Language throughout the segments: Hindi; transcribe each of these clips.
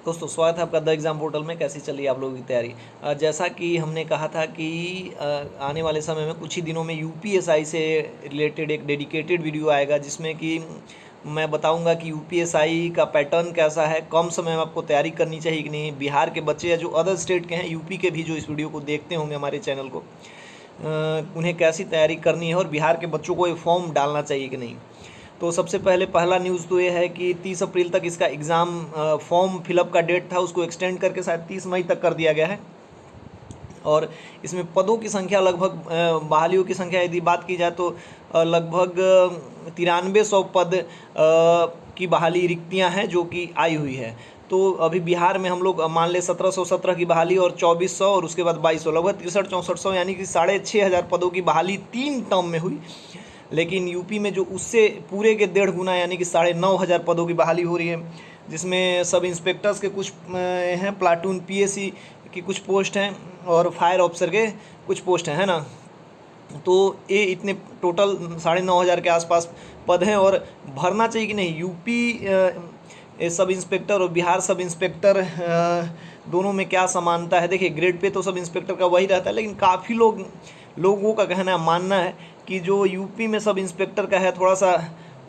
दोस्तों स्वागत है आपका द एग्ज़ाम पोर्टल में। कैसी चली आप लोगों की तैयारी? जैसा कि हमने कहा था कि आने वाले समय में कुछ ही दिनों में यूपीएसआई से रिलेटेड एक डेडिकेटेड वीडियो आएगा, जिसमें कि मैं बताऊंगा कि यूपीएसआई का पैटर्न कैसा है, कम समय में आपको तैयारी करनी चाहिए कि नहीं। बिहार के बच्चे या जो अदर स्टेट के हैं, यूपी के भी जो इस वीडियो को देखते होंगे हमारे चैनल को, उन्हें कैसी तैयारी करनी है और बिहार के बच्चों को ये फॉर्म डालना चाहिए कि नहीं। तो सबसे पहले पहला न्यूज़ तो ये है कि 30 अप्रैल तक इसका एग्ज़ाम फॉर्म फिलअप का डेट था, उसको एक्सटेंड करके शायद 30 मई तक कर दिया गया है। और इसमें पदों की संख्या लगभग, बहालियों की संख्या यदि बात की जाए तो लगभग 9300 पद की बहाली रिक्तियां हैं जो कि आई हुई है। तो अभी बिहार में हम लोग मान ले 1717 की बहाली और 2400 और उसके बाद 2200, लगभग 63-6400 यानी कि 6500 पदों की बहाली 3 टर्म में हुई। लेकिन यूपी में जो उससे पूरे के 1.5 गुना यानी कि 9500 पदों की बहाली हो रही है, जिसमें सब इंस्पेक्टर्स के कुछ हैं, प्लाटून पीएसी की कुछ पोस्ट हैं और फायर ऑफिसर के कुछ पोस्ट हैं, है ना। तो ये इतने टोटल 9500 के आसपास पद हैं और भरना चाहिए कि नहीं। यूपी सब इंस्पेक्टर और बिहार सब इंस्पेक्टर दोनों में क्या समानता है? देखिए, ग्रेड पे तो सब इंस्पेक्टर का वही रहता है, लेकिन काफ़ी लोगों का कहना है, मानना है कि जो यूपी में सब इंस्पेक्टर का है, थोड़ा सा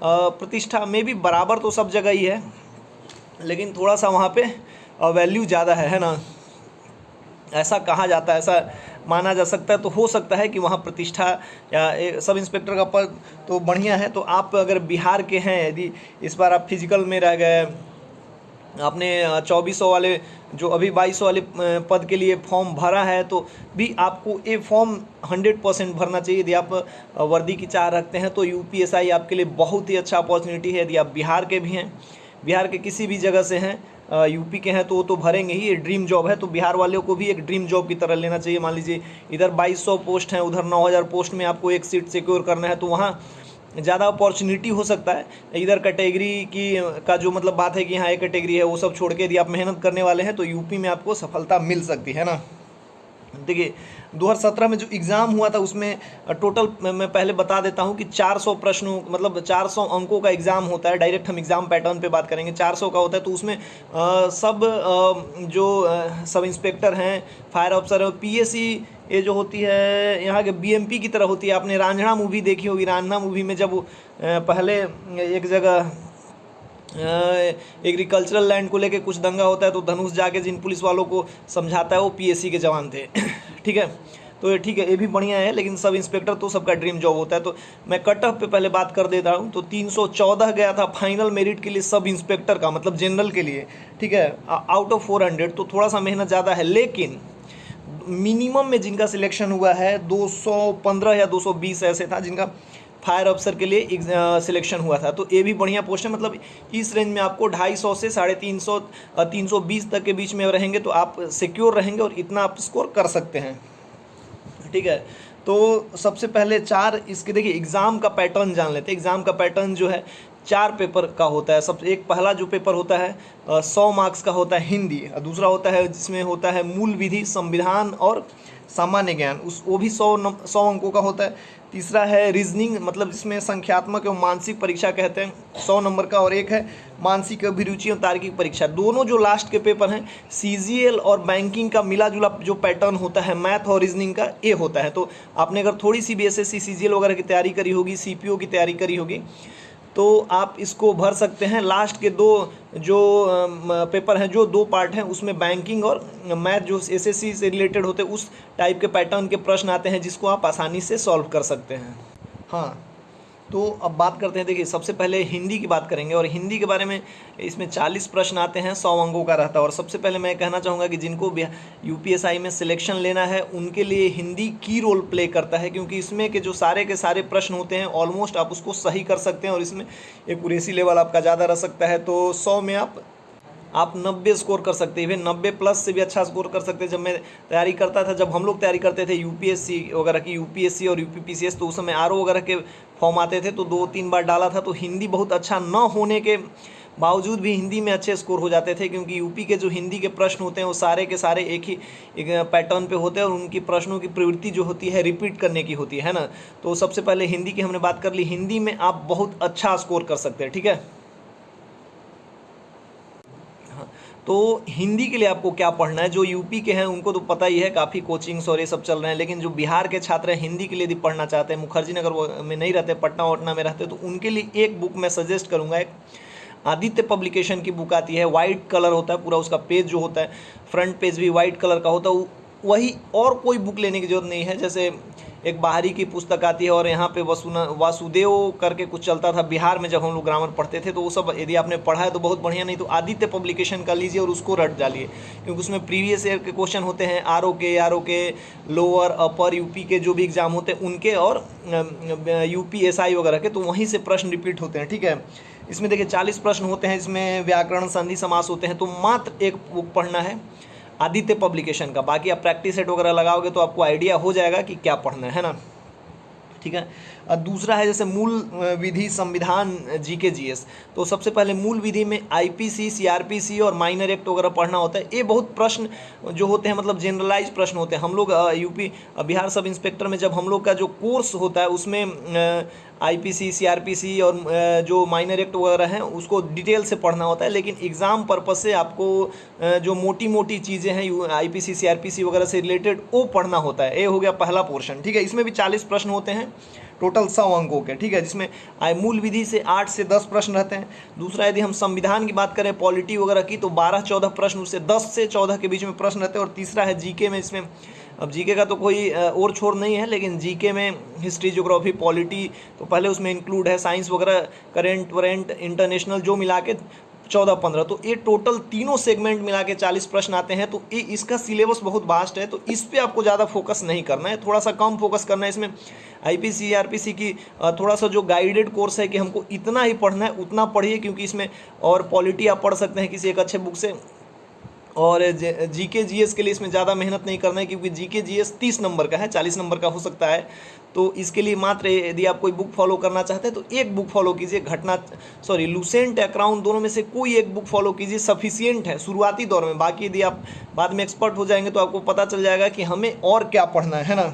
प्रतिष्ठा में भी बराबर तो सब जगह ही है, लेकिन थोड़ा सा वहाँ पे वैल्यू ज़्यादा है ना। ऐसा कहा जाता है, ऐसा माना जा सकता है। तो हो सकता है कि वहाँ प्रतिष्ठा या सब इंस्पेक्टर का पद तो बढ़िया है। तो आप अगर बिहार के हैं, यदि इस बार आप फिजिकल में रह गए, आपने 2400 वाले जो अभी 2200 वाले पद के लिए फॉर्म भरा है, तो भी आपको ये फॉर्म 100% भरना चाहिए। यदि आप वर्दी की चाह रखते हैं तो यूपीएसआई आपके लिए बहुत ही अच्छा अपॉर्चुनिटी है। यदि आप बिहार के भी हैं, बिहार के किसी भी जगह से हैं, यूपी के हैं, तो वो तो भरेंगे ही। ये ड्रीम जॉब है, तो बिहार वालों को भी एक ड्रीम जॉब की तरह लेना चाहिए। मान लीजिए इधर 2200 पोस्ट हैं, उधर 9000 पोस्ट में आपको एक सीट सिक्योर करना है, तो वहाँ ज़्यादा अपॉर्चुनिटी हो सकता है। इधर कैटेगरी की का जो मतलब बात है कि हाँ, एक कैटेगरी है, वो सब छोड़ के यदि आप मेहनत करने वाले हैं तो यूपी में आपको सफलता मिल सकती है ना। देखिए, 2017 में जो एग्ज़ाम हुआ था उसमें टोटल मैं पहले बता देता हूँ कि 400 प्रश्नों, मतलब 400 अंकों का एग्ज़ाम होता है। डायरेक्ट हम एग्ज़ाम पैटर्न पे बात करेंगे, 400 का होता है। तो उसमें सब इंस्पेक्टर हैं, फायर ऑफिसर है, पीएसी ये जो होती है यहाँ के बीएमपी की तरह होती है। आपने रांझना मूवी देखी होगी। रांझना मूवी में जब पहले एक जगह एग्रीकल्चरल लैंड को लेके कुछ दंगा होता है, तो धनुष जाके जिन पुलिस वालों को समझाता है वो पीएससी के जवान थे। ठीक है, तो ये ठीक है, ये भी बढ़िया है। लेकिन सब इंस्पेक्टर तो सबका ड्रीम जॉब होता है। तो मैं कट ऑफ पे पहले बात कर देता हूँ। तो 314 गया था फाइनल मेरिट के लिए सब इंस्पेक्टर का, मतलब जनरल के लिए। ठीक है, आउट ऑफ 400, तो थोड़ा सा मेहनत ज़्यादा है। लेकिन मिनिमम में जिनका सिलेक्शन हुआ है 215 या 220 ऐसे था जिनका फायर ऑफिसर के लिए सिलेक्शन हुआ था। तो ये भी बढ़िया पोस्ट है। मतलब इस रेंज में आपको 250 से 350 320 तक के बीच में रहेंगे तो आप सिक्योर रहेंगे और इतना आप स्कोर कर सकते हैं। ठीक है, तो सबसे पहले इसके देखिए एग्ज़ाम का पैटर्न जान लेते हैं। एग्ज़ाम का पैटर्न जो है 4 पेपर का होता है। एक पहला जो पेपर होता है 100 मार्क्स का होता है हिंदी, और दूसरा होता है जिसमें होता है मूल विधि, संविधान और सामान्य ज्ञान, वो भी 100 अंकों का होता है। तीसरा है रीजनिंग, मतलब जिसमें संख्यात्मक एवं मानसिक परीक्षा कहते हैं, 100 नंबर का। और एक है मानसिक अभिरुचि और तार्किक परीक्षा। दोनों जो लास्ट के पेपर हैं सीजीएल और बैंकिंग का मिला जुला जो पैटर्न होता है, मैथ और रीजनिंग का, ये होता है। तो आपने अगर थोड़ी सी भी एसएससी सीजीएल वगैरह की तैयारी करी होगी, सीपीओ की तैयारी करी होगी, तो आप इसको भर सकते हैं। लास्ट के 2 जो पेपर हैं, जो 2 पार्ट हैं, उसमें बैंकिंग और मैथ जो एसएससी से रिलेटेड होते हैं, उस टाइप के पैटर्न के प्रश्न आते हैं जिसको आप आसानी से सॉल्व कर सकते हैं। हाँ, तो अब बात करते हैं। देखिए, सबसे पहले हिंदी की बात करेंगे और हिंदी के बारे में इसमें 40 प्रश्न आते हैं, 100 अंकों का रहता है। और सबसे पहले मैं कहना चाहूँगा कि जिनको यूपीएसआई में सिलेक्शन लेना है उनके लिए हिंदी की रोल प्ले करता है, क्योंकि इसमें के जो सारे के सारे प्रश्न होते हैं ऑलमोस्ट आप उसको सही कर सकते हैं और इसमें एक्यूरेसी लेवल आपका ज़्यादा रह सकता है। तो 100 में आप 90 स्कोर कर सकते हैं, इवन 90 प्लस से भी अच्छा स्कोर कर सकते हैं। जब मैं तैयारी करता था, जब हम लोग तैयारी करते थे यूपीएससी वगैरह की, यूपीएससी और यूपीपीसीएस, तो उस समय आरओ वगैरह के फॉर्म आते थे, तो 2-3 बार डाला था। तो हिंदी बहुत अच्छा न होने के बावजूद भी हिंदी में अच्छे स्कोर हो जाते थे, क्योंकि यूपी के जो हिंदी के प्रश्न होते हैं वो सारे के सारे एक पैटर्न पे होते हैं और उनकी प्रश्नों की प्रवृत्ति जो होती है रिपीट करने की होती है ना। तो सबसे पहले हिंदी की हमने बात कर ली। हिंदी में आप बहुत अच्छा स्कोर कर सकते हैं। ठीक है, तो हिंदी के लिए आपको क्या पढ़ना है, जो यूपी के हैं उनको तो पता ही है, काफ़ी कोचिंग्स और ये सब चल रहे हैं, लेकिन जो बिहार के छात्र हैं हिंदी के लिए यदि पढ़ना चाहते हैं, मुखर्जी नगर में नहीं रहते, पटना वटना में रहते, तो उनके लिए एक बुक मैं सजेस्ट करूँगा। एक आदित्य पब्लिकेशन की बुक आती है, वाइट कलर होता है पूरा उसका पेज जो होता है, फ्रंट पेज भी वाइट कलर का होता है, वही, और कोई बुक लेने की जरूरत नहीं है। जैसे एक बाहरी की पुस्तक आती है, और यहाँ पे वासुदेव करके कुछ चलता था बिहार में जब हम लोग ग्रामर पढ़ते थे, तो वो सब यदि आपने पढ़ा है तो बहुत बढ़िया, नहीं तो आदित्य पब्लिकेशन का लीजिए और उसको रट डालिए, क्योंकि उसमें प्रीवियस ईयर के क्वेश्चन होते हैं, आर ओ के लोअर अपर यूपी के जो भी एग्जाम होते हैं उनके, और यूपी एसआई वगैरह के, तो वहीं से प्रश्न रिपीट होते हैं। ठीक है, इसमें देखिए 40 प्रश्न होते हैं, इसमें व्याकरण संधि समास होते हैं, तो मात्र एक बुक पढ़ना है आदित्य पब्लिकेशन का। बाकी आप प्रैक्टिस सेट वगैरह लगाओगे तो आपको आइडिया हो जाएगा कि क्या पढ़ना है ना। ठीक है, दूसरा है जैसे मूल विधि, संविधान, जीके जीएस। तो सबसे पहले मूल विधि में आईपीसी, सीआरपीसी और माइनर एक्ट वगैरह पढ़ना होता है। ये बहुत प्रश्न जो होते हैं मतलब जनरलाइज प्रश्न होते हैं। हम लोग यूपी बिहार सब इंस्पेक्टर में जब हम लोग का जो कोर्स होता है उसमें आईपीसी, सीआरपीसी और जो माइनर एक्ट वगैरह हैं उसको डिटेल से पढ़ना होता है, लेकिन एग्ज़ाम पर्पस से आपको जो मोटी मोटी चीज़ें हैं आईपीसी, सीआरपीसी वगैरह से रिलेटेड वो पढ़ना होता है। ये हो गया पहला पोर्शन। ठीक है, इसमें भी 40 प्रश्न होते हैं, टोटल 100 अंकों के। ठीक है, जिसमें मूल विधि से 8 से 10 प्रश्न रहते हैं। दूसरा, यदि हम संविधान की बात करें, पॉलिटी वगैरह की, तो 12-14 प्रश्न, उससे 10 से 14 के बीच में प्रश्न रहते हैं। और तीसरा है जीके में, इसमें अब जीके का तो कोई और छोर नहीं है, लेकिन जीके में हिस्ट्री, ज्योग्राफी, पॉलिटी तो पहले उसमें इंक्लूड है, साइंस वगैरह, करेंट वरेंट, इंटरनेशनल जो मिला के 14-15, तो ये टोटल तीनों सेगमेंट मिला के 40 प्रश्न आते हैं। तो ये इसका सिलेबस बहुत वास्ट है, तो इस पे आपको ज़्यादा फोकस नहीं करना है, थोड़ा सा कम फोकस करना है। इसमें आईपीसी, आरपीसी की थोड़ा सा जो गाइडेड कोर्स है कि हमको इतना ही पढ़ना है उतना पढ़िए, क्योंकि इसमें और पॉलिटी आप पढ़ सकते हैं किसी एक अच्छे बुक से, और जीके जीएस के लिए इसमें ज़्यादा मेहनत नहीं करना है, क्योंकि जीके जीएस 30 नंबर का है, 40 नंबर का हो सकता है। तो इसके लिए मात्र यदि आप कोई बुक फॉलो करना चाहते हैं तो एक बुक फॉलो कीजिए, लूसेंट या क्राउन, दोनों में से कोई एक बुक फॉलो कीजिए, सफिशियंट है शुरुआती दौर में। बाकी यदि आप बाद में एक्सपर्ट हो जाएंगे तो आपको पता चल जाएगा कि हमें और क्या पढ़ना है ना।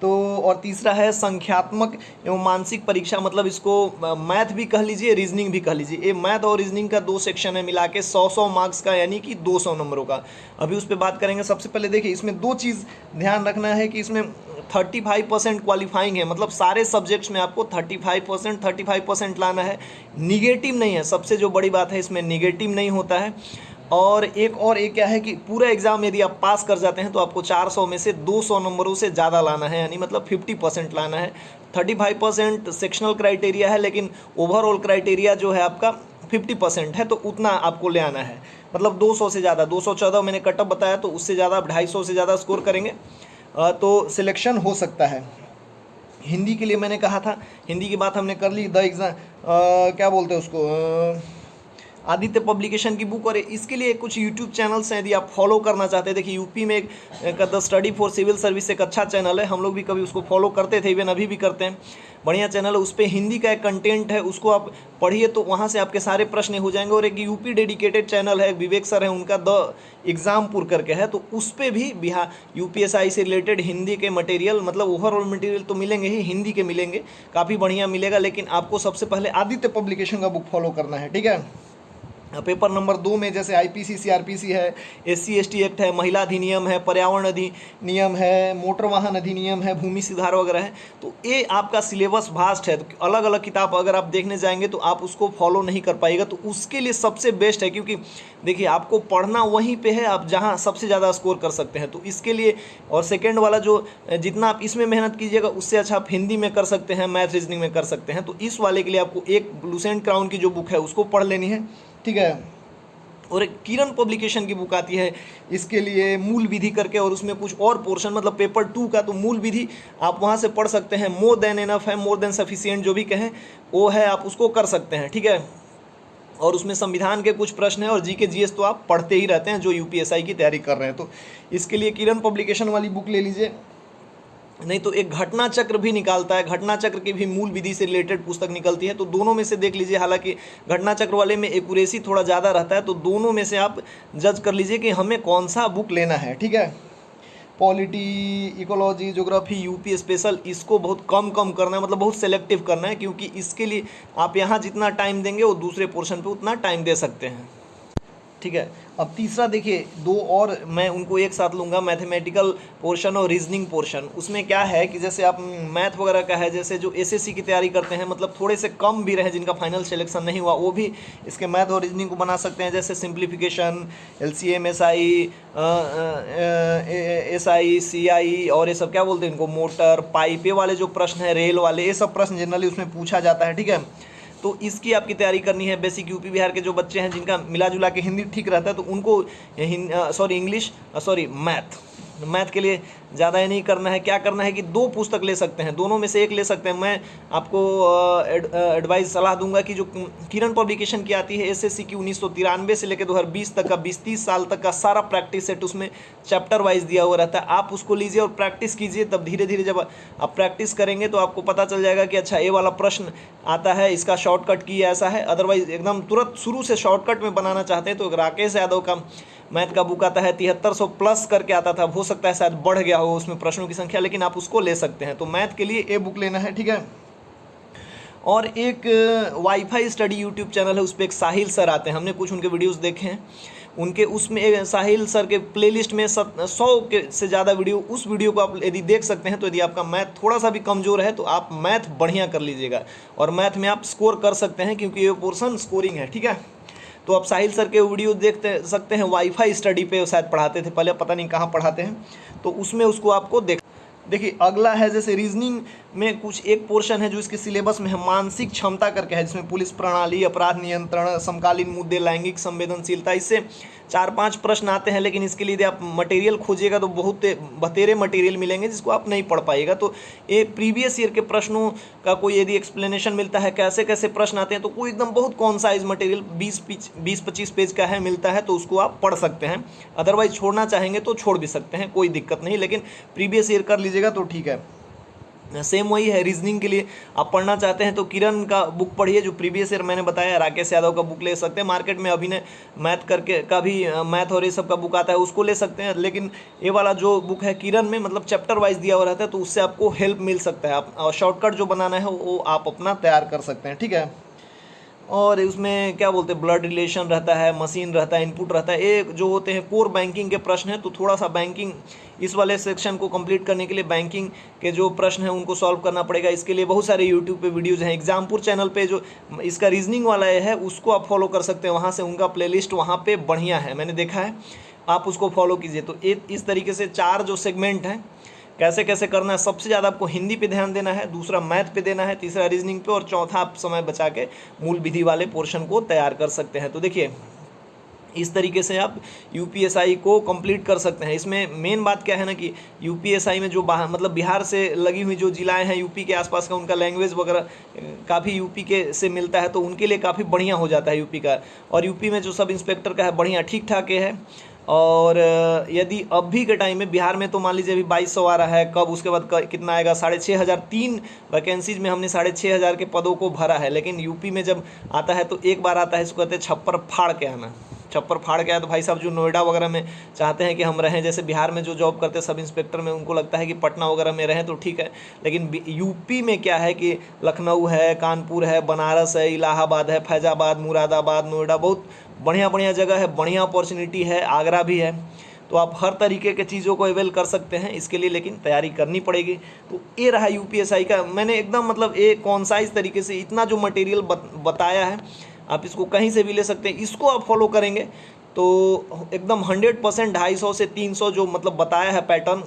तो और तीसरा है संख्यात्मक एवं मानसिक परीक्षा, मतलब इसको मैथ भी कह लीजिए, रीजनिंग भी कह लीजिए। ये मैथ और रीजनिंग का 2 सेक्शन है मिला के 100 मार्क्स का, यानी कि 200 नंबरों का। अभी उस पर बात करेंगे। सबसे पहले देखिए, इसमें 2 चीज़ ध्यान रखना है कि इसमें 35% क्वालिफाइंग है, मतलब सारे सब्जेक्ट्स में आपको 35% लाना है, निगेटिव नहीं है। सबसे जो बड़ी बात है, इसमें निगेटिव नहीं होता है। और एक क्या है कि पूरा एग्ज़ाम यदि आप पास कर जाते हैं तो आपको 400 में से 200 नंबरों से ज़्यादा लाना है, यानी मतलब 50% लाना है। 35% सेक्शनल क्राइटेरिया है, लेकिन ओवरऑल क्राइटेरिया जो है आपका 50% है, तो उतना आपको ले आना है। मतलब 200 से ज़्यादा, 214 मैंने कटअप बताया, तो उससे ज़्यादा आप 250 से ज़्यादा स्कोर करेंगे तो सिलेक्शन हो सकता है। हिंदी के लिए मैंने कहा था, हिंदी की बात हमने कर ली। द एग्ज़ाम क्या बोलते हैं उसको, आदित्य पब्लिकेशन की बुक। और इसके लिए कुछ यूट्यूब चैनल्स हैं, यदि आप फॉलो करना चाहते हैं। देखिए, यूपी में एक the study for civil service एक अच्छा चैनल है, हम लोग भी कभी उसको फॉलो करते थे, इवन अभी भी करते हैं, बढ़िया चैनल है। उस पर हिंदी का एक कंटेंट है, उसको आप पढ़िए, तो वहाँ से आपके सारे प्रश्न हो जाएंगे। और एक यूपी डेडिकेटेड चैनल है, विवेक सर है, उनका द एग्ज़ामपुर करके है, तो उस पर भी बिहार यूपीएसआई से रिलेटेड हिंदी के मटेरियल, मतलब ओवरऑल मटेरियल तो मिलेंगे ही, हिंदी के मिलेंगे, काफ़ी बढ़िया मिलेगा। लेकिन आपको सबसे पहले आदित्य पब्लिकेशन का बुक फॉलो करना है। ठीक है, पेपर नंबर 2 में जैसे आईपीसी, सीआरपीसी है, एससी एसटी एक्ट है, महिला अधिनियम है, पर्यावरण अधिनियम है, मोटर वाहन अधिनियम है, भूमि सुधार वगैरह है। तो ये आपका सिलेबस वास्ट है, तो अलग अलग किताब अगर आप देखने जाएंगे तो आप उसको फॉलो नहीं कर पाएगा। तो उसके लिए सबसे बेस्ट है, क्योंकि देखिए आपको पढ़ना वहीं पे है आप जहाँ सबसे ज़्यादा स्कोर कर सकते हैं। तो इसके लिए, और सेकेंड वाला जो जितना आप इसमें मेहनत कीजिएगा उससे अच्छा आप हिंदी में कर सकते हैं, मैथ रीजनिंग में कर सकते हैं। तो इस वाले के लिए आपको एक लूसेंट क्राउन की जो बुक है उसको पढ़ लेनी है। ठीक है, और एक किरण पब्लिकेशन की बुक आती है इसके लिए, मूल विधि करके, और उसमें कुछ और पोर्शन, मतलब पेपर 2 का, तो मूल विधि आप वहाँ से पढ़ सकते हैं। मोर देन एनफ है, मोर देन सफिशिएंट जो भी कहें वो है, आप उसको कर सकते हैं। ठीक है, और उसमें संविधान के कुछ प्रश्न हैं, और जीके जीएस तो आप पढ़ते ही रहते हैं जो यूपीएसआई की तैयारी कर रहे हैं। तो इसके लिए किरण पब्लिकेशन वाली बुक ले लीजिए। नहीं तो एक घटना चक्र भी निकालता है, घटना चक्र की भी मूल विधि से रिलेटेड पुस्तक निकलती है, तो दोनों में से देख लीजिए। हालांकि घटना चक्र वाले में एक्यूरेसी थोड़ा ज़्यादा रहता है, तो दोनों में से आप जज कर लीजिए कि हमें कौन सा बुक लेना है। ठीक है, polity, ecology, geography, UP special, इसको बहुत कम करना है, मतलब बहुत सेलेक्टिव करना है, क्योंकि इसके लिए आप यहाँ जितना टाइम देंगे वो दूसरे पोर्शन पे उतना टाइम दे सकते हैं। ठीक है। अब तीसरा देखिए, दो और मैं उनको एक साथ लूँगा, मैथमेटिकल पोर्शन और रीजनिंग पोर्शन। उसमें क्या है कि जैसे आप मैथ वगैरह का है, जैसे जो एसएससी की तैयारी करते हैं, मतलब थोड़े से कम भी रहे जिनका फाइनल सिलेक्शन नहीं हुआ, वो भी इसके मैथ और रीजनिंग को बना सकते हैं। जैसे simplification, LCM, SI, SI, CI और ये सब क्या बोलते हैं इनको, मोटर, पाइप, ये वाले जो प्रश्न है, रेल वाले, ये सब प्रश्न जनरली उसमें पूछा जाता है। ठीक है, तो इसकी आपकी तैयारी करनी है। बेसिक यूपी बिहार के जो बच्चे हैं जिनका मिला जुला के हिंदी ठीक रहता है, तो उनको मैथ के लिए ज़्यादा ये नहीं करना है। क्या करना है कि दो पुस्तक ले सकते हैं, दोनों में से एक ले सकते हैं। मैं आपको एडवाइस सलाह दूंगा कि जो किरण पब्लिकेशन की आती है एसएससी की 1993 से लेकर 2020 तक का 20-30 साल तक का सारा प्रैक्टिस सेट उसमें चैप्टर वाइज दिया हुआ रहता है। आप उसको लीजिए और प्रैक्टिस कीजिए, तब धीरे धीरे जब आप प्रैक्टिस करेंगे तो आपको पता चल जाएगा कि अच्छा ये वाला प्रश्न आता है, इसका शॉर्टकट की ऐसा है। अदरवाइज एकदम तुरंत शुरू से शॉर्टकट में बनाना चाहते हैं तो राकेश यादव का मैथ का बुक आता है, 7300 प्लस करके आता था, हो सकता है शायद बढ़ गया हो उसमें प्रश्नों की संख्या, लेकिन आप उसको ले सकते हैं। तो मैथ के लिए ये बुक लेना है। ठीक है, और एक वाईफाई स्टडी यूट्यूब चैनल है, उस पर एक साहिल सर आते हैं, हमने कुछ उनके वीडियोस देखे हैं। उनके उसमें साहिल सर के प्लेलिस्ट में 100 के से ज़्यादा वीडियो, उस वीडियो को आप यदि देख सकते हैं तो यदि आपका मैथ थोड़ा सा भी कमज़ोर है तो आप मैथ बढ़िया कर लीजिएगा और मैथ में आप स्कोर कर सकते हैं, क्योंकि ये पोर्शन स्कोरिंग है। ठीक है, तो आप साहिल सर के वीडियो देखते सकते हैं, वाईफाई स्टडी पे शायद पढ़ाते थे पहले, पता नहीं कहाँ पढ़ाते हैं, तो उसमें उसको आपको देखिए। अगला है जैसे रीजनिंग में कुछ एक पोर्शन है जो इसके सिलेबस में है, मानसिक क्षमता करके है, जिसमें पुलिस प्रणाली, अपराध नियंत्रण, समकालीन मुद्दे, लैंगिक संवेदनशीलता, इससे 4-5 प्रश्न आते हैं। लेकिन इसके लिए यदि आप मटेरियल खोजिएगा तो बहुत बतेरे मटेरियल मिलेंगे जिसको आप नहीं पढ़ पाइएगा। तो एक प्रीवियस ईयर के प्रश्नों का कोई यदि एक्सप्लेनेशन मिलता है, कैसे कैसे प्रश्न आते हैं, तो कोई एकदम बहुत कॉन्साइज मटेरियल 20-25 पेज का है, मिलता है, तो उसको आप पढ़ सकते हैं। अदरवाइज छोड़ना चाहेंगे तो छोड़ भी सकते हैं, कोई दिक्कत नहीं, लेकिन प्रीवियस ईयर कर लीजिएगा तो ठीक है। सेम वही है रीजनिंग के लिए, आप पढ़ना चाहते हैं तो किरण का बुक पढ़िए जो प्रीवियस ईयर मैंने बताया, राकेश यादव का बुक ले सकते हैं। मार्केट में अभिनय मैथ करके का भी मैथ और ये सब का बुक आता है, उसको ले सकते हैं। लेकिन ये वाला जो बुक है किरण में, मतलब चैप्टर वाइज दिया हुआ रहता है, तो उससे आपको हेल्प मिल सकता है। आप शॉर्टकट जो बनाना है वो आप अपना तैयार कर सकते हैं। ठीक है, और उसमें क्या बोलते हैं, ब्लड रिलेशन रहता है, मशीन रहता है, इनपुट रहता है, ये जो होते हैं कोर बैंकिंग के प्रश्न हैं। तो थोड़ा सा बैंकिंग इस वाले सेक्शन को कंप्लीट करने के लिए बैंकिंग के जो प्रश्न हैं उनको सॉल्व करना पड़ेगा। इसके लिए बहुत सारे यूट्यूब पे वीडियोज़ हैं। एग्जामपुर चैनल पे जो इसका रीजनिंग वाला है उसको आप फॉलो कर सकते हैं, वहाँ से उनका प्लेलिस्ट वहाँ पे बढ़िया है, मैंने देखा है, आप उसको फॉलो कीजिए। तो इस तरीके से 4 जो सेगमेंट हैं, कैसे कैसे करना है, सबसे ज़्यादा आपको हिंदी पे ध्यान देना है, दूसरा मैथ पे देना है, तीसरा रीजनिंग पे, और चौथा आप समय बचा के मूल विधि वाले पोर्शन को तैयार कर सकते हैं। तो देखिए इस तरीके से आप यूपीएसआई को कंप्लीट कर सकते हैं। इसमें मेन बात क्या है ना कि यूपीएसआई में जो मतलब बिहार से लगी हुई जो जिलाएं हैं यूपी के आसपास का, उनका लैंग्वेज वगैरह काफ़ी यूपी के से मिलता है, तो उनके लिए काफ़ी बढ़िया हो जाता है यूपी का। और यूपी में जो सब इंस्पेक्टर का है बढ़िया ठीक ठाक है। और यदि अभी के टाइम में बिहार में तो मान लीजिए अभी 2200 आ रहा है, कब उसके बाद कितना आएगा, 6500, 3 वैकेंसीज में हमने 6500 के पदों को भरा है। लेकिन यूपी में जब आता है तो एक बार आता है, इसको कहते हैं छप्पर फाड़ के आना। छप्पर फाड़ के आया तो भाई साहब जो नोएडा वगैरह में चाहते हैं कि हम रहें, जैसे बिहार में जो जॉब करते हैं सब इंस्पेक्टर में, उनको लगता है कि पटना वगैरह में रहें तो ठीक है। लेकिन यूपी में क्या है कि लखनऊ है, कानपुर है, बनारस है, इलाहाबाद है, फैज़ाबाद, मुरादाबाद, नोएडा, बहुत बढ़िया बढ़िया जगह है, बढ़िया अपॉर्चुनिटी है, आगरा भी है। तो आप हर तरीके के चीज़ों को अवेल कर सकते हैं इसके लिए, लेकिन तैयारी करनी पड़ेगी। तो ये रहा यूपीएसआई का, मैंने एकदम मतलब एक कॉन्साइज तरीके से इतना जो मटेरियल बताया है, आप इसको कहीं से भी ले सकते हैं। इसको आप फॉलो करेंगे तो एकदम 100% 250 से 300 जो मतलब बताया है पैटर्न।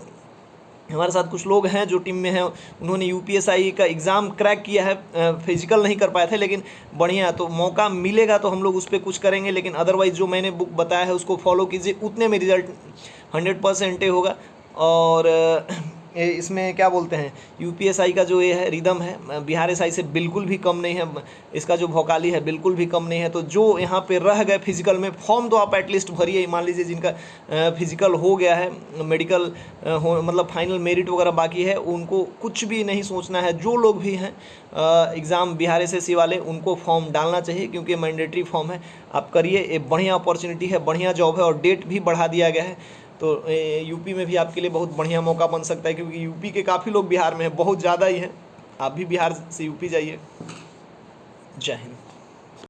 हमारे साथ कुछ लोग हैं जो टीम में हैं, उन्होंने यूपीएसआई का एग्ज़ाम क्रैक किया है, फिजिकल नहीं कर पाए थे, लेकिन बढ़िया है। तो मौका मिलेगा तो हम लोग उस पर कुछ करेंगे, लेकिन अदरवाइज़ जो मैंने बुक बताया है उसको फॉलो कीजिए, उतने में रिजल्ट 100% होगा। और इसमें क्या बोलते हैं, यूपीएसआई का जो ये है रिदम है, बिहार एसआई से बिल्कुल भी कम नहीं है, इसका जो वोकाली है बिल्कुल भी कम नहीं है। तो जो यहाँ पे रह गए फिजिकल में, फॉर्म तो आप एटलीस्ट भरिए। मान लीजिए जिनका फिजिकल हो गया है, मेडिकल हो मतलब फाइनल मेरिट वगैरह बाकी है, उनको कुछ भी नहीं सोचना है। जो लोग भी हैं एग्ज़ाम बिहार एसएससी वाले, उनको फॉर्म डालना चाहिए, क्योंकि मैंडेटरी फॉर्म है। आप करिए, ये बढ़िया अपॉर्चुनिटी है, बढ़िया जॉब है, और डेट भी बढ़ा दिया गया है। तो यूपी में भी आपके लिए बहुत बढ़िया मौका बन सकता है, क्योंकि यूपी के काफ़ी लोग बिहार में हैं, बहुत ज़्यादा ही हैं। आप भी बिहार से यूपी जाइए। जय हिंद।